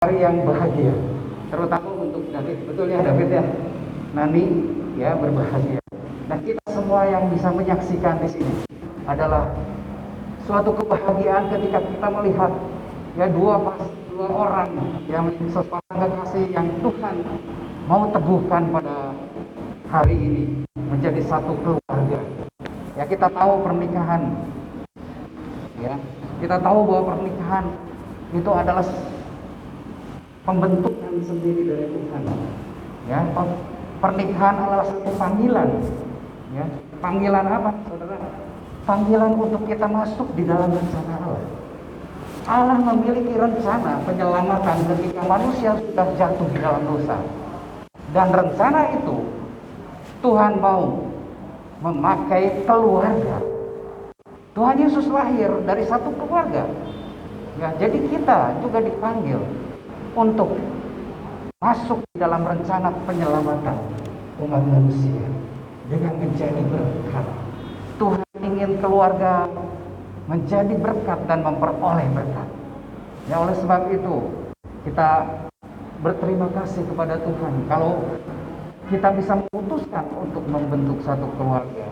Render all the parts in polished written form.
hari yang bahagia, terutama untuk David. Betul ya David ya, Nani ya berbahagia. Dan kita semua yang bisa menyaksikan di sini adalah suatu kebahagiaan ketika kita melihat ya dua orang yang sepasang kekasih yang Tuhan mau teguhkan pada hari ini menjadi satu keluarga. Ya kita tahu pernikahan, ya kita tahu bahwa pernikahan itu adalah pembentukan sendiri dari Tuhan. Ya, pernikahan adalah satu panggilan. Ya, panggilan apa, saudara? Panggilan untuk kita masuk di dalam rencana Allah. Allah memiliki rencana penyelamatan ketika manusia sudah jatuh di dalam dosa. Dan rencana itu Tuhan mau memakai keluarga. Tuhan Yesus lahir dari satu keluarga. Ya, jadi kita juga dipanggil untuk masuk di dalam rencana penyelamatan umat manusia dengan menjadi berkat. Tuhan ingin keluarga menjadi berkat dan memperoleh berkat. Ya, oleh sebab itu kita berterima kasih kepada Tuhan kalau kita bisa memutuskan untuk membentuk satu keluarga.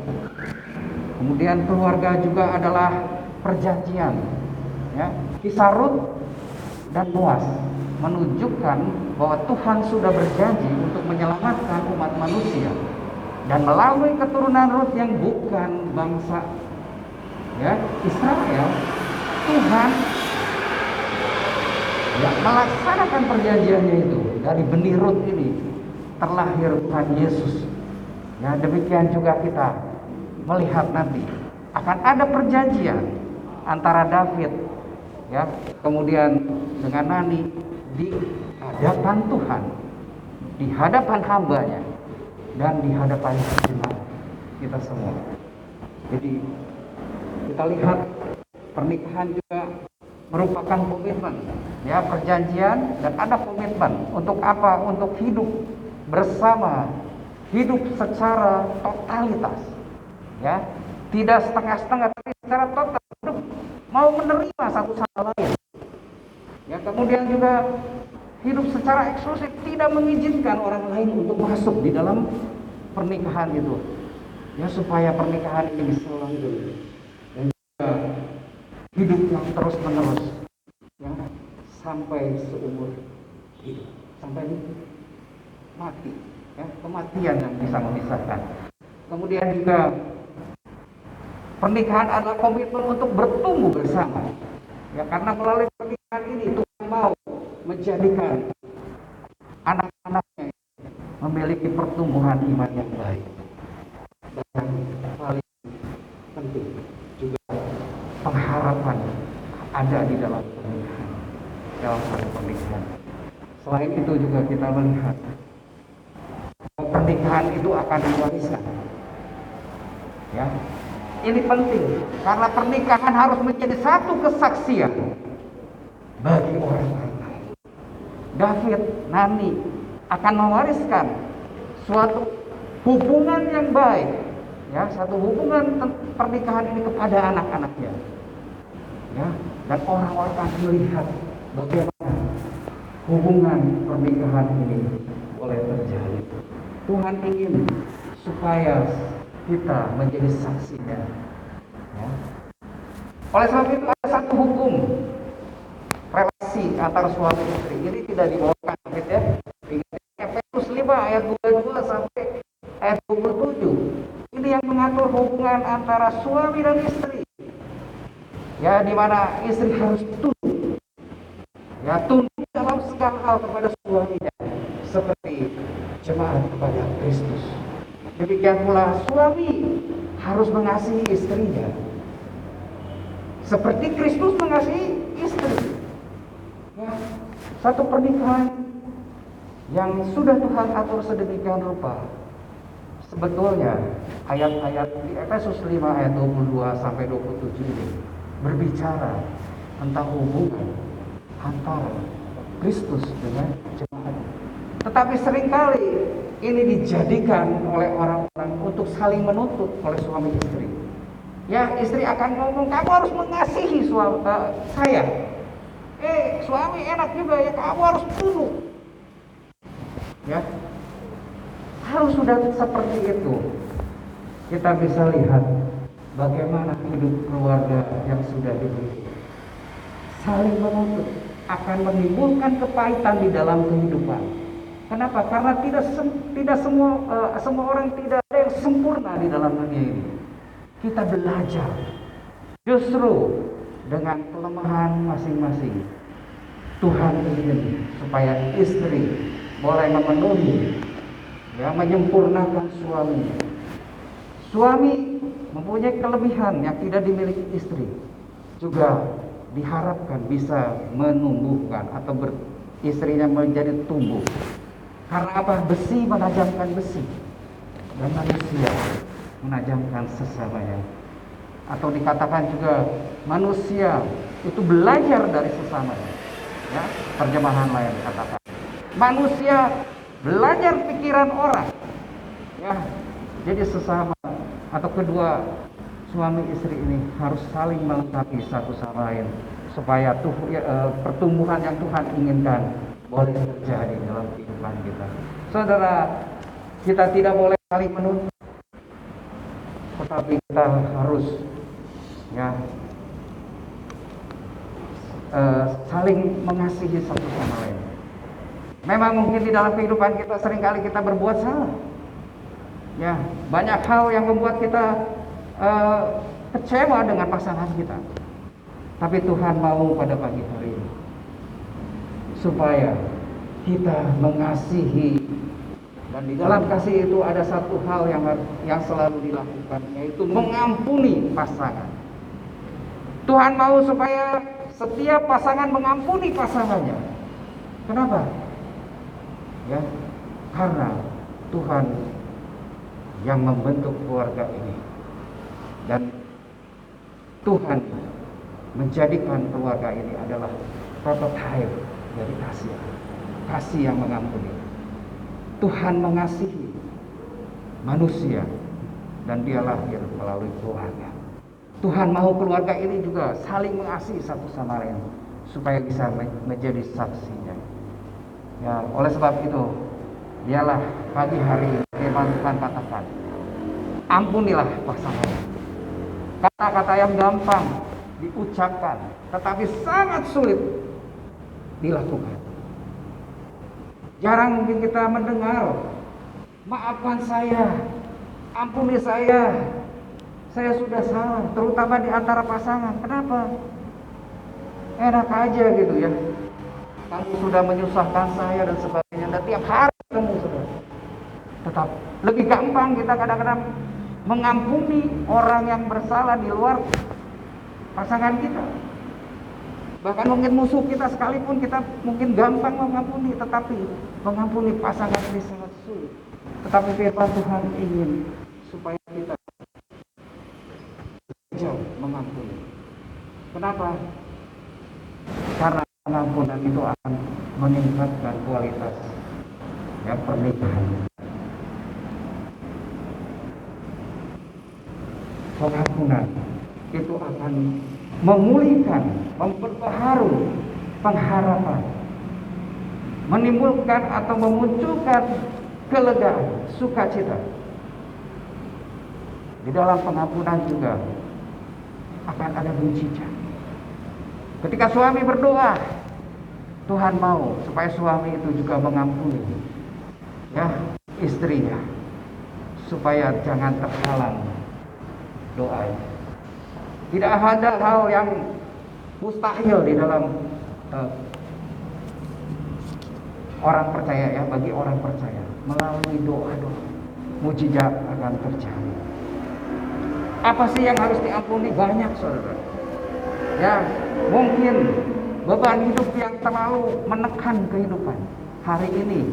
Kemudian keluarga juga adalah perjanjian. Ya, Kisah Rut dan Boas menunjukkan bahwa Tuhan sudah berjanji untuk menyelamatkan umat manusia, dan melalui keturunan Rut yang bukan bangsa ya Israel, Tuhan ya melaksanakan perjanjiannya itu. Dari benih Rut ini terlahir Tuhan Yesus. Ya, demikian juga kita melihat nanti akan ada perjanjian antara David ya kemudian dengan Nani di hadapan Tuhan, di hadapan hambanya, dan di hadapan jemaat kita semua. Jadi kita lihat pernikahan juga merupakan komitmen, ya perjanjian, dan ada komitmen untuk apa? Untuk hidup bersama, hidup secara totalitas, ya tidak setengah-setengah, tapi secara total, mau menerima satu sama lain. Ya, kemudian juga hidup secara eksklusif, tidak mengizinkan orang lain untuk masuk di dalam pernikahan itu. Ya, supaya pernikahan ini bisa langgeng dan juga hidup yang terus-menerus, ya, sampai seumur hidup, sampai mati, ya, kematian yang bisa memisahkan. Kemudian juga pernikahan adalah komitmen untuk bertumbuh bersama. Ya, karena melalui pernikahan ini Tuhan mau menjadikan anak-anaknya memiliki pertumbuhan iman yang baik. Dan paling penting juga pengharapan ada di dalam pernikahan, dalam satu pernikahan. Selain itu juga kita melihat pernikahan itu akan diwariskan. Ya, ini penting karena pernikahan harus menjadi satu kesaksian bagi orang lain. David, Nani akan mewariskan suatu hubungan yang baik, ya, satu hubungan pernikahan ini kepada anak-anaknya. Ya, dan orang-orang akan melihat bagaimana hubungan pernikahan ini boleh terjadi. Tuhan ingin supaya kita menjadi saksinya. Ya. Oleh sebab itu ada satu hukum relasi antara suami istri. Ini tidak dibawakan ya. Efesus 5 ayat 22 sampai ayat 27. Ini yang mengatur hubungan antara suami dan istri. Ya, di mana istri harus tunduk. Ya, tunduk dalam segala hal kepada suaminya seperti jemaat kepada Kristus. Demikian pula suami harus mengasihi istrinya seperti Kristus mengasihi istri. Ya, satu pernikahan yang sudah Tuhan atur sedemikian rupa. Sebetulnya ayat-ayat di Efesus 5 ayat 22 sampai 27 ini berbicara tentang hubungan antara Kristus dengan jemaat. Tetapi seringkali ini dijadikan oleh orang-orang untuk saling menuntut oleh suami istri. Ya, istri akan ngomong, kamu harus mengasihi saya. Suami enak juga ya, kamu harus tunduk. Ya, harus sudah seperti itu. Kita bisa lihat bagaimana hidup keluarga yang sudah diberi. Saling menuntut akan menimbulkan kepahitan di dalam kehidupan. Kenapa? Karena tidak semua orang, tidak ada yang sempurna di dalam dunia ini. Kita belajar justru dengan kelemahan masing-masing. Tuhan ingin supaya istri boleh memenuhi, ya, menyempurnakan suami. Suami mempunyai kelebihan yang tidak dimiliki istri, juga diharapkan bisa menumbuhkan atau istrinya menjadi tumbuh. Karena apa? Besi menajamkan besi, dan manusia menajamkan sesamanya. Atau dikatakan juga manusia itu belajar dari sesamanya. Ya, terjemahan lain dikatakan manusia belajar pikiran orang. Ya, jadi sesama atau kedua suami istri ini harus saling melengkapi satu sama lain supaya pertumbuhan yang Tuhan inginkan boleh terjadi dalam kehidupan kita. Saudara, kita tidak boleh saling menuntut, tetapi kita harus, ya, saling mengasihi satu sama lain. Memang mungkin di dalam kehidupan kita seringkali kita berbuat salah. Ya, banyak hal yang membuat kita kecewa dengan pasangan kita. Tapi Tuhan mau pada pagi hari ini supaya kita mengasihi, dan di dalam kasih itu ada satu hal yang selalu dilakukan, yaitu mengampuni pasangan. Tuhan mau supaya setiap pasangan mengampuni pasangannya. Kenapa? Ya, karena Tuhan yang membentuk keluarga ini, dan Tuhan menjadikan keluarga ini adalah prototipe dari kasih yang mengampuni. Tuhan mengasihi manusia dan dia lahir melalui keluarga. Tuhan mau keluarga ini juga saling mengasihi satu sama lain supaya bisa menjadi saksinya. Ya, oleh sebab itu, dialah pagi hari firman Tuhan katakan, ampunilah pasangan. Kata-kata yang gampang diucapkan, tetapi sangat sulit dilakukan. Jarang mungkin kita mendengar, maafkan saya, ampuni saya sudah salah, terutama di antara pasangan. Kenapa? Enak aja gitu ya. Kamu sudah menyusahkan saya dan sebagainya, dan tiap hari ketemu sudah. Tetap lebih gampang kita kadang-kadang mengampuni orang yang bersalah di luar pasangan kita. Bahkan mungkin musuh kita sekalipun kita mungkin gampang mengampuni, tetapi mengampuni pasangan ini sangat sulit. Tetapi firman Tuhan ingin supaya kita jauh mengampuni. Kenapa? Karena pengampunan itu akan meningkatkan kualitas, ya, pernikahan. Pengampunan itu akan memulihkan, memperbaharui pengharapan, menimbulkan atau memunculkan kelegaan, sukacita. Di dalam pengampunan juga akan ada mujizat. Ketika suami berdoa, Tuhan mau supaya suami itu juga mengampuni, ya, istrinya, supaya jangan terhalang doanya. Tidak ada hal yang mustahil di dalam orang percaya, ya, bagi orang percaya. Melalui doa-doa, mujizat akan terjadi. Apa sih yang harus diampuni? Banyak, saudara. Ya, mungkin beban hidup yang terlalu menekan kehidupan. Hari ini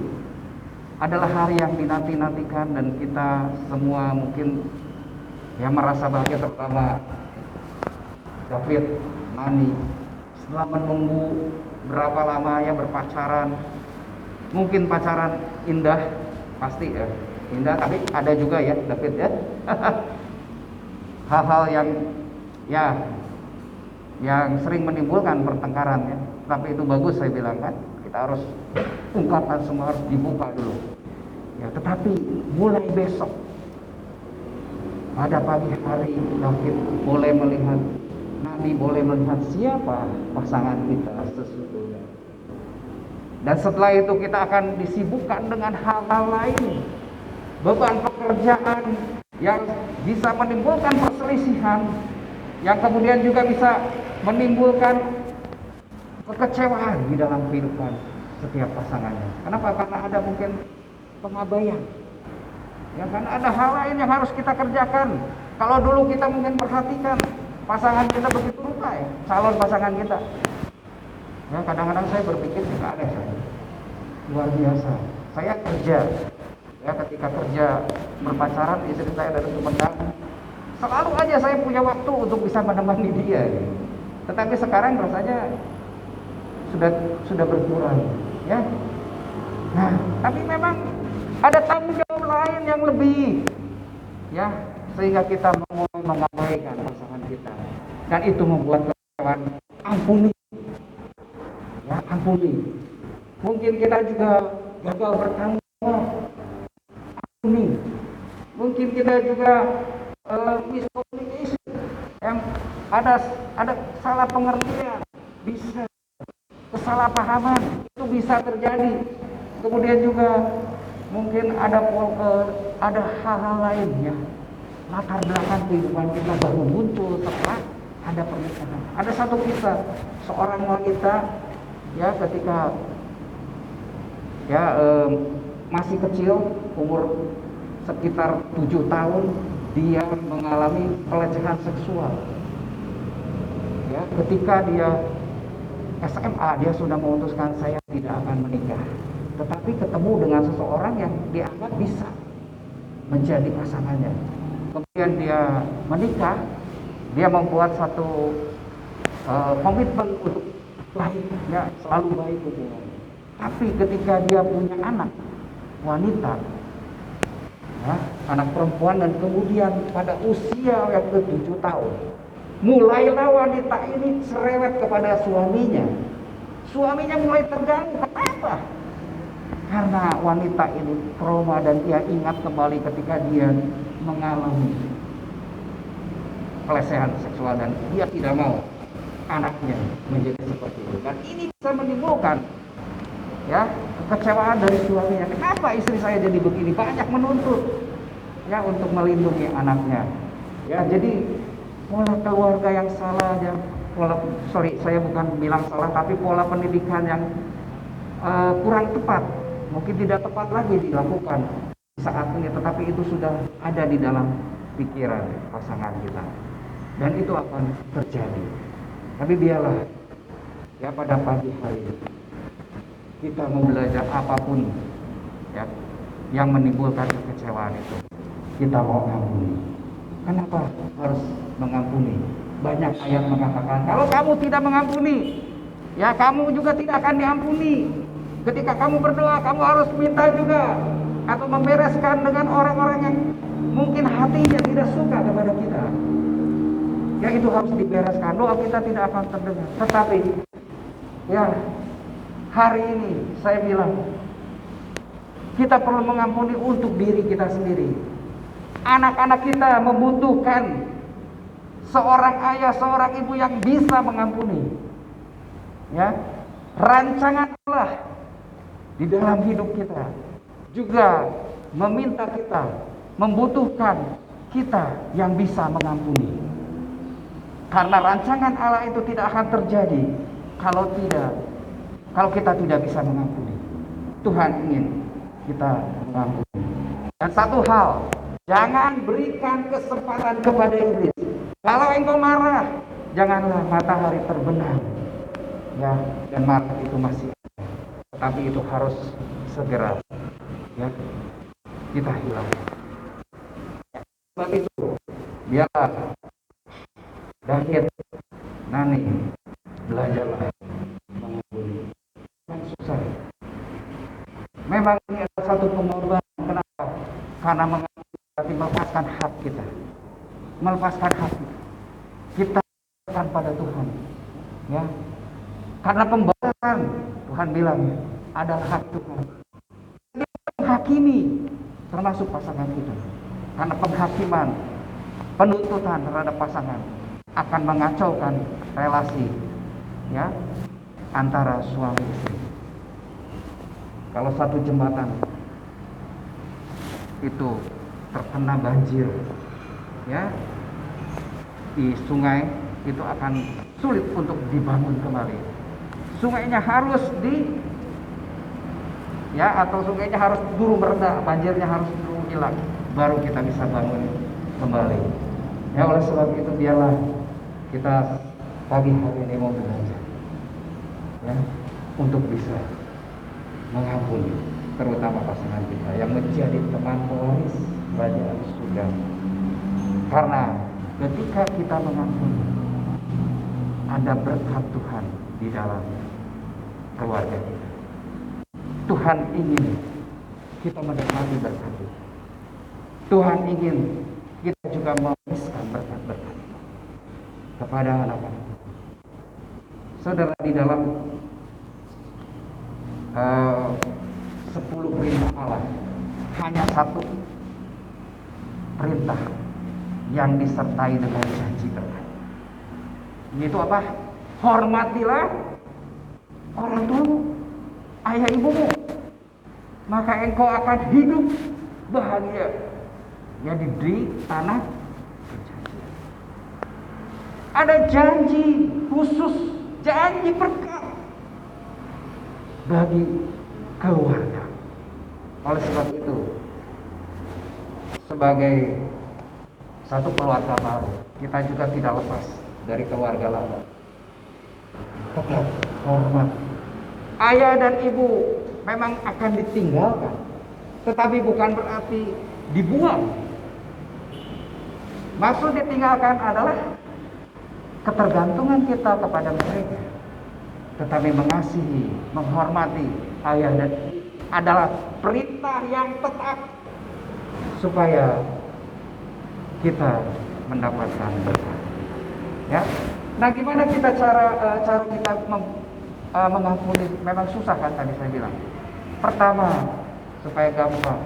adalah hari yang dinanti-nantikan, dan kita semua mungkin yang merasa bahagia, terutama David, Nani, setelah menunggu berapa lama ya berpacaran. Mungkin pacaran indah, pasti ya indah, tapi ada juga ya David ya hal-hal yang ya yang sering menimbulkan pertengkaran ya. Tapi itu bagus saya bilang kan, kita harus ungkapkan semua, harus dibuka dulu. Ya, tetapi mulai besok pada pagi hari David boleh melihat, Nabi boleh melihat siapa pasangan kita sesungguhnya. Dan setelah itu kita akan disibukkan dengan hal-hal lain, beban pekerjaan yang bisa menimbulkan perselisihan, yang kemudian juga bisa menimbulkan kekecewaan di dalam kehidupan setiap pasangannya. Kenapa? Karena ada mungkin pengabaian. Ya, karena ada hal lain yang harus kita kerjakan. Kalau dulu kita mungkin perhatikan pasangan kita begitu rupa ya, calon pasangan kita. Ya, kadang-kadang saya berpikir tidak ada saya. Luar biasa. Saya kerja. Ya, ketika kerja berpacaran, istri saya dari Sumedang, selalu aja saya punya waktu untuk bisa menemani dia. Ya. Tetapi sekarang rasanya sudah berkurang, ya. Nah, tapi memang ada tanggung jawab lain yang lebih, ya, sehingga kita mulai mengabaikan pasangan kita, dan itu membuat kekecewaan. Ampuni, ya, ampuni. Mungkin kita juga gagal bertanggung jawab, ampuni. Mungkin kita juga miskomunikasi, yang ada salah pengertian, bisa kesalahpahaman, itu bisa terjadi. Kemudian juga mungkin ada hal-hal lain ya, latar belakang kehidupan kita baru muncul setelah ada pernikahan. Ada satu kisah seorang wanita ya, ketika ya masih kecil, umur sekitar 7 tahun, dia mengalami pelecehan seksual. Ya, ketika dia SMA, dia sudah memutuskan saya tidak akan menikah. Tetapi ketemu dengan seseorang yang dianggap bisa menjadi pasangannya. Kemudian dia menikah, dia membuat satu komitmen untuk baik, ya, selalu baik hubungan. Tapi ketika dia punya anak wanita, ya, anak perempuan, dan kemudian pada usia yang ke-7 tahun, mulailah wanita ini cerewet kepada suaminya. Suaminya mulai terganggu. Kenapa? Karena wanita ini trauma dan dia ingat kembali ketika dia mengalami pelecehan seksual dan dia tidak mau anaknya menjadi seperti itu. Dan ini bisa menimbulkan ya kekecewaan dari suaminya. Kenapa istri saya jadi begini? Banyak menuntut ya untuk melindungi anaknya. Ya, jadi pola keluarga yang salah, ya, saya bukan bilang salah, tapi pola pendidikan yang kurang tepat, mungkin tidak tepat lagi dilakukan saat ini, tetapi itu sudah ada di dalam pikiran pasangan kita, dan itu akan terjadi. Tapi biarlah ya pada pagi hari kita mau belajar apapun ya yang menimbulkan kekecewaan itu, kita mau ampuni. Kenapa harus mengampuni? Banyak ayat mengatakan kalau kamu tidak mengampuni, ya kamu juga tidak akan diampuni. Ketika kamu berdoa, kamu harus minta juga atau membereskan dengan orang-orang yang mungkin hatinya tidak suka kepada kita. Ya, itu harus dibereskan. Doa kita tidak akan terdengar. Tetapi ya hari ini saya bilang kita perlu mengampuni untuk diri kita sendiri. Anak-anak kita membutuhkan seorang ayah, seorang ibu yang bisa mengampuni. Ya, rancangan Allah di dalam hidup kita juga meminta kita, membutuhkan kita yang bisa mengampuni. Karena rancangan Allah itu tidak akan terjadi kalau kita tidak bisa mengampuni. Tuhan ingin kita mengampuni. Dan satu hal, jangan berikan kesempatan kepada iblis. Kalau engkau marah, janganlah matahari terbenam. Ya, dan marah itu masih ada. Tetapi itu harus segera ya kita hilang. Sebab itu biarlah David, Nani, belajarlah mengampuni. Yang susah. Memang ini adalah satu pengorbanan. Kenapa? Karena mengampuni berarti melepaskan hak kita. Melepaskan hak kita. Kita serahkan pada Tuhan. Ya. Karena pembalasan Tuhan bilang adalah hak Tuhan. Dia menghakimi termasuk pasangan kita. Karena penghakiman, penuntutan terhadap pasangan akan mengacaukan relasi ya antara suami istri. Kalau satu jembatan itu terkena banjir ya di sungai, itu akan sulit untuk dibangun kembali. Sungainya harus atau sungainya harus dulu mereda, banjirnya harus dulu hilang, baru kita bisa bangun kembali. Ya, oleh sebab itu biarlah kita pagi hari ini mau belajar ya untuk bisa mengampuni, terutama pasangan kita yang menjadi teman pewaris kerajaan surga. Karena ketika kita mengampuni, ada berkat Tuhan di dalam keluarga kita. Tuhan ingin kita menikmati berkat itu. Tuhan ingin kita juga mewariskan berkat-berkat kepada anak-anak. Saudara, di dalam 10 perintah Allah, hanya satu perintah yang disertai dengan janji berkat. Itu apa? Hormatilah orang tuamu, ayah ibumu, maka engkau akan hidup bahagia. Jadi di tanah perjanjian. Ada janji khusus, janji berkat bagi keluarga. Oleh sebab itu, sebagai satu keluarga baru, kita juga tidak lepas dari keluarga lama. Tetap hormat. Ayah dan ibu memang akan ditinggalkan, tetapi bukan berarti dibuang. Maksud ditinggalkan adalah ketergantungan kita kepada mereka, tetapi mengasihi, menghormati ayah dan ibu adalah perintah yang tetap supaya kita mendapatkan berkat. Ya. Nah, gimana kita cara kita mengampuni? Memang susah kan tadi saya bilang. Pertama, supaya gampang,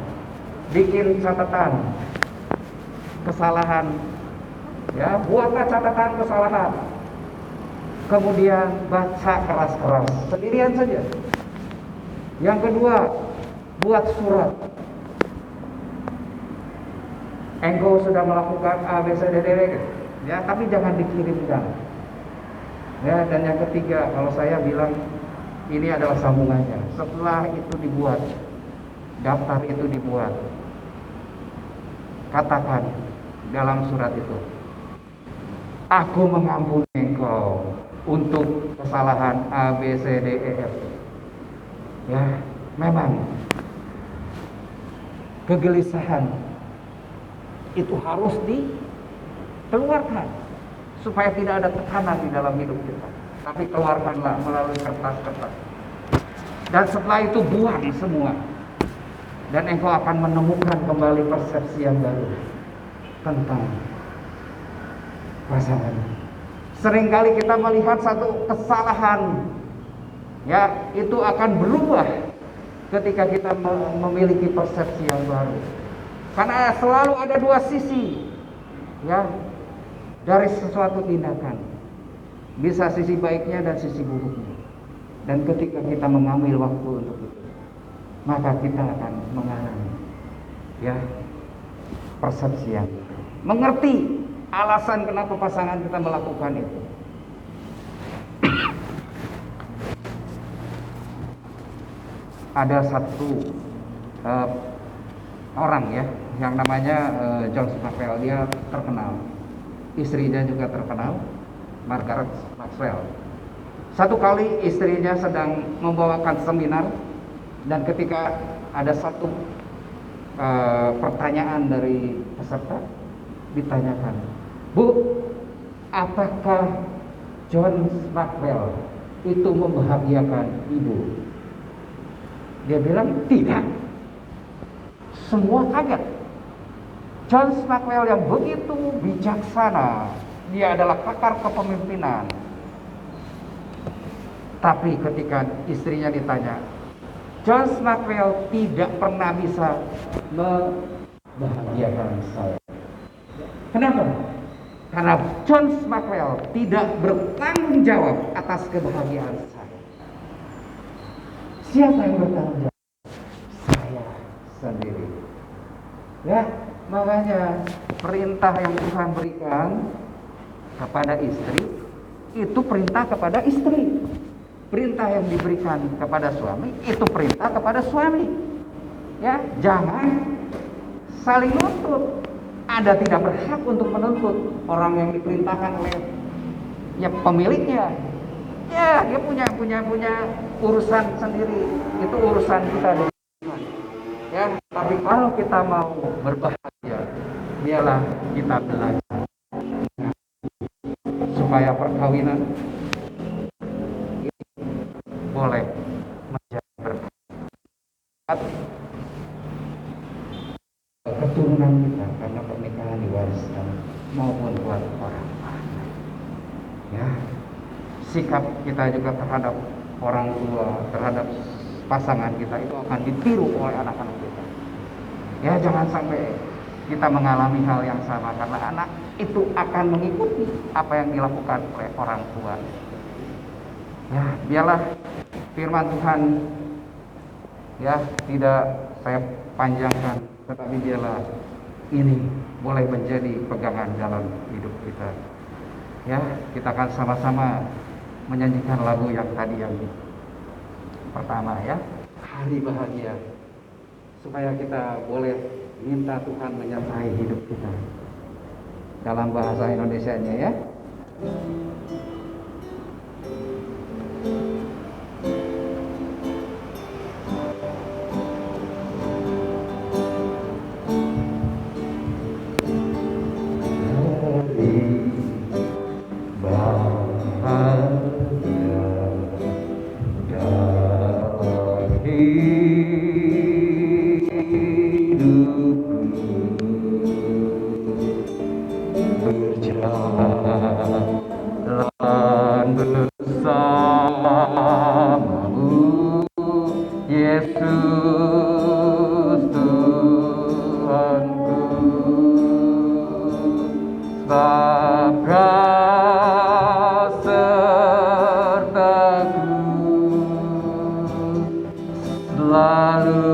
bikin catatan kesalahan. Ya, buatlah catatan kesalahan. Kemudian baca keras-keras, sendirian saja. Yang kedua, buat surat. Engkau sudah melakukan A, B, C, D, E, ya, tapi jangan dikirimkan. Ya, dan yang ketiga, kalau saya bilang ini adalah sambungannya. Setelah itu dibuat, daftar itu dibuat, katakan dalam surat itu, aku mengampuni engkau untuk kesalahan A, B, C, D, E, F. Ya, memang kegelisahan itu harus dikeluarkan supaya tidak ada tekanan di dalam hidup kita. Tapi keluarkanlah melalui kertas-kertas. Dan setelah itu buang semua. Dan engkau akan menemukan kembali persepsi yang baru tentang pasangan. Seringkali kita melihat satu kesalahan, ya, itu akan berubah ketika kita memiliki persepsi yang baru. Karena selalu ada dua sisi, ya, dari sesuatu tindakan. Bisa sisi baiknya dan sisi buruknya. Dan ketika kita mengambil waktu untuk itu, maka kita akan mengalami, ya, persepsi yang mengerti alasan kenapa pasangan kita melakukan itu. Ada satu orang, ya, yang namanya John Maxwell. Dia terkenal, istrinya juga terkenal, Margaret Maxwell. Satu kali istrinya sedang membawakan seminar, dan ketika ada satu pertanyaan dari peserta, ditanyakan, Bu, apakah John Maxwell itu membahagiakan ibu? Dia bilang tidak. Semua kaget. John Maxwell yang begitu bijaksana, dia adalah pakar kepemimpinan. Tapi ketika istrinya ditanya, John Maxwell tidak pernah bisa membahagiakan saya. Kenapa? Karena John Maxwell tidak bertanggung jawab atas kebahagiaan saya. Siapa yang bertanggung jawab? Saya sendiri. Ya, makanya perintah yang Tuhan berikan kepada istri itu perintah kepada istri. Perintah yang diberikan kepada suami itu perintah kepada suami. Ya, jangan saling nuntut. Anda tidak berhak untuk menuntut orang yang diperintahkan oleh ya pemiliknya. Ya, dia punya urusan sendiri. Itu urusan kita dengan Tuhan. Ya, tapi kalau kita mau berbahagia, biarlah kita belajar supaya perkawinan boleh menjadi berkat keturunan kita karena pernikahan diwariskan maupun buat orang lain. Ya, sikap kita juga terhadap orang tua, terhadap pasangan kita itu akan ditiru oleh anak-anak kita. Ya, jangan sampai kita mengalami hal yang sama karena anak itu akan mengikuti apa yang dilakukan oleh orang tua. Ya, biarlah firman Tuhan ya tidak saya panjangkan, tetapi biarlah ini boleh menjadi pegangan dalam hidup kita. Ya, kita akan sama-sama menyanyikan lagu yang tadi yang pertama ya, hari bahagia, supaya kita boleh minta Tuhan menyertai hidup kita. Dalam bahasa Indonesianya ya. Berjalan bersamamu, Yesus Tuhanku, sebab Kau sertaku selalu.